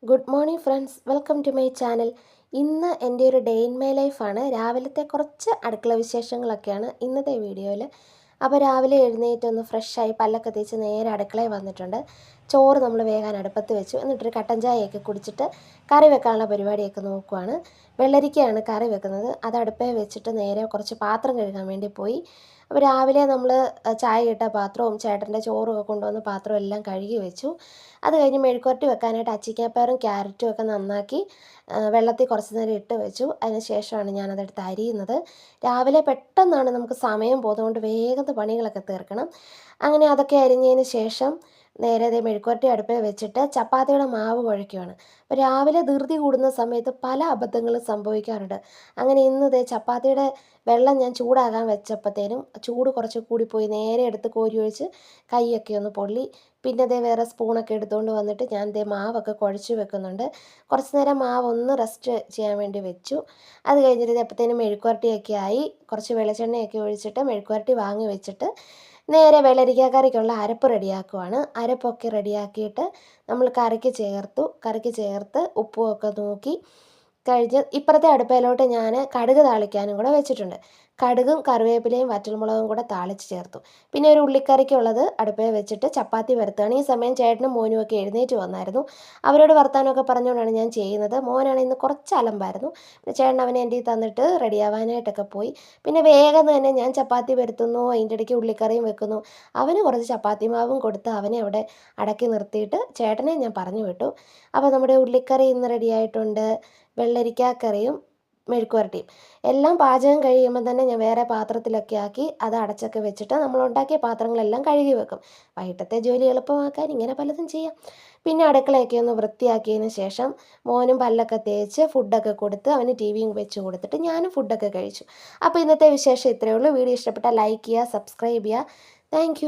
Good morning friends, welcome to my channel. ഇന്ന് എൻ്റെ ഒരു ഡേ ഇൻ മൈ ലൈഫാണ്. രാവിലത്തെ കുറച്ച് അടുക്കള വിശേഷങ്ങളൊക്കെയാണ് ഇന്നത്തെ വീഡിയോയിൽ. അപ്പോൾ രാവിലെ എഴുന്നേറ്റൊന്ന് ഫ്രഷായി പല്ലൊക്കെ തേച്ച് നേരെ അടുക്കളയിൽ വന്നിട്ടുണ്ട്. ചോറ് നമ്മൾ വേഗം അടുപ്പത്ത് വെച്ചു. എന്നിട്ടൊരു കട്ടൻ ചായയൊക്കെ കുടിച്ചിട്ട് കറി വെക്കാനുള്ള പരിപാടിയൊക്കെ നോക്കുവാണ്. വെള്ളരിക്കയാണ് കറി വെക്കുന്നത്. അത് അടുപ്പേ വെച്ചിട്ട് നേരെ കുറച്ച് പാത്രം കഴുകാൻ വേണ്ടി പോയി. അപ്പോൾ രാവിലെ നമ്മൾ ചായ ഇട്ട പാത്രവും ചേട്ടൻ്റെ ചോറും കൊണ്ടുവന്ന പാത്രവും എല്ലാം കഴുകി വെച്ചു. അത് കഴിഞ്ഞ് മെഴുക്കുവരട്ടി വെക്കാനായിട്ട് അച്ചിങ്ങാപ്പയറും ക്യാരറ്റും ഒക്കെ നന്നാക്കി വെള്ളത്തിൽ കുറച്ച് നേരം ഇട്ട് വെച്ചു. അതിന് ശേഷമാണ് ഞാനതെടുത്ത് അരിയുന്നത്. രാവിലെ പെട്ടെന്നാണ് നമുക്ക് സമയം പോകുന്നതുകൊണ്ട് വേഗം പണികളൊക്കെ തീർക്കണം. അങ്ങനെ അതൊക്കെ അരിഞ്ഞതിന് ശേഷം നേരെ മെഴുക്കുവരട്ടി അടുപ്പിൽ വെച്ചിട്ട് ചപ്പാത്തിയുടെ മാവ് കുഴയ്ക്കുകയാണ്. അപ്പോൾ രാവിലെ ധൃതി കൂടുന്ന സമയത്ത് പല അബദ്ധങ്ങളും സംഭവിക്കാറുണ്ട്. അങ്ങനെ ഇന്ന് ചപ്പാത്തിയുടെ വെള്ളം ഞാൻ ചൂടാകാൻ വെച്ചപ്പോഴത്തേനും ചൂട് കുറച്ച് കൂടിപ്പോയി. നേരെ എടുത്ത് കോരി ഒഴിച്ച് കൈയൊക്കെ ഒന്ന് പൊള്ളി. പിന്നെ വേറെ സ്പൂണൊക്കെ എടുത്തുകൊണ്ട് വന്നിട്ട് ഞാൻ മാവൊക്കെ കുഴച്ച് വെക്കുന്നുണ്ട്. കുറച്ച് നേരം മാവ് ഒന്ന് റെസ്റ്റ് ചെയ്യാൻ വേണ്ടി വെച്ചു. അത് കഴിഞ്ഞിട്ട് അപ്പോഴത്തേനും മെഴുക്കുവരട്ടിയൊക്കെ ആയി. കുറച്ച് വെളിച്ചെണ്ണയൊക്കെ ഒഴിച്ചിട്ട് മെഴുക്കുവരട്ടി വാങ്ങി വെച്ചിട്ട് നേരെ വെള്ളരിക്ക കറിക്കുള്ള അരപ്പ് റെഡിയാക്കുവാണ്. അരപ്പൊക്കെ റെഡിയാക്കിയിട്ട് നമ്മൾ കറിക്ക് ചേർത്ത് ഉപ്പുമൊക്കെ നോക്കി കഴിഞ്ഞ് ഇപ്പുറത്തെ അടുപ്പയിലോട്ട് ഞാൻ കടുക് താളിക്കാനും കൂടെ വെച്ചിട്ടുണ്ട്. കടുകും കറിവേപ്പിലയും വറ്റൽമുളകും കൂടെ താളിച്ച് ചേർത്തു. പിന്നെ ഒരു ഉള്ളിക്കറിക്കുള്ളത് അടുപ്പയിൽ വെച്ചിട്ട് ചപ്പാത്തി പരത്തുകയാണ്. ഈ സമയം ചേട്ടനും മോനും ഒക്കെ എഴുന്നേറ്റ് വന്നായിരുന്നു. അവരോട് വർത്താനമൊക്കെ പറഞ്ഞുകൊണ്ടാണ് ഞാൻ ചെയ്യുന്നത്. മോനാണ് ഇന്ന് കുറച്ച് അലമ്പായിരുന്നു. പിന്നെ ചേട്ടൻ അവനെ എൻ്റെ തന്നിട്ട് റെഡിയാവാനായിട്ടൊക്കെ പോയി. പിന്നെ വേഗം തന്നെ ഞാൻ ചപ്പാത്തി പരത്തുന്നു, അതിൻ്റെ ഇടയ്ക്ക് ഉള്ളിക്കറിയും വെക്കുന്നു. അവന് കുറച്ച് ചപ്പാത്തി മാവും കൊടുത്ത് അവനെ അവിടെ അടക്കി നിർത്തിയിട്ട് ചേട്ടനെ ഞാൻ പറഞ്ഞു വിട്ടു. അപ്പോൾ നമ്മുടെ ഉള്ളിക്കറി ഇന്ന് റെഡിയായിട്ടുണ്ട്. വെള്ളരിക്ക കറിയും മെഴുക്കുവരട്ടിയും എല്ലാം പാചകം കഴിയുമ്പോൾ തന്നെ ഞാൻ വേറെ പാത്രത്തിലൊക്കെ ആക്കി അത് അടച്ചൊക്കെ വെച്ചിട്ട് നമ്മൾ ഉണ്ടാക്കിയ പാത്രങ്ങളെല്ലാം കഴുകി വെക്കും. വൈകിട്ടത്തെ ജോലി എളുപ്പമാക്കാൻ ഇങ്ങനെ പലതും ചെയ്യാം. പിന്നെ അടുക്കളയൊക്കെ ഒന്ന് വൃത്തിയാക്കിയതിന് ശേഷം മോനും പല്ലൊക്കെ തേച്ച് ഫുഡൊക്കെ കൊടുത്ത് അവന് ടി വിയും വെച്ച് കൊടുത്തിട്ട് ഞാനും ഫുഡൊക്കെ കഴിച്ചു. അപ്പോൾ ഇന്നത്തെ വിശേഷം ഇത്രയേ ഉള്ളൂ. വീഡിയോ ഇഷ്ടപ്പെട്ടാൽ ലൈക്ക് ചെയ്യുക, സബ്സ്ക്രൈബ് ചെയ്യുക. താങ്ക്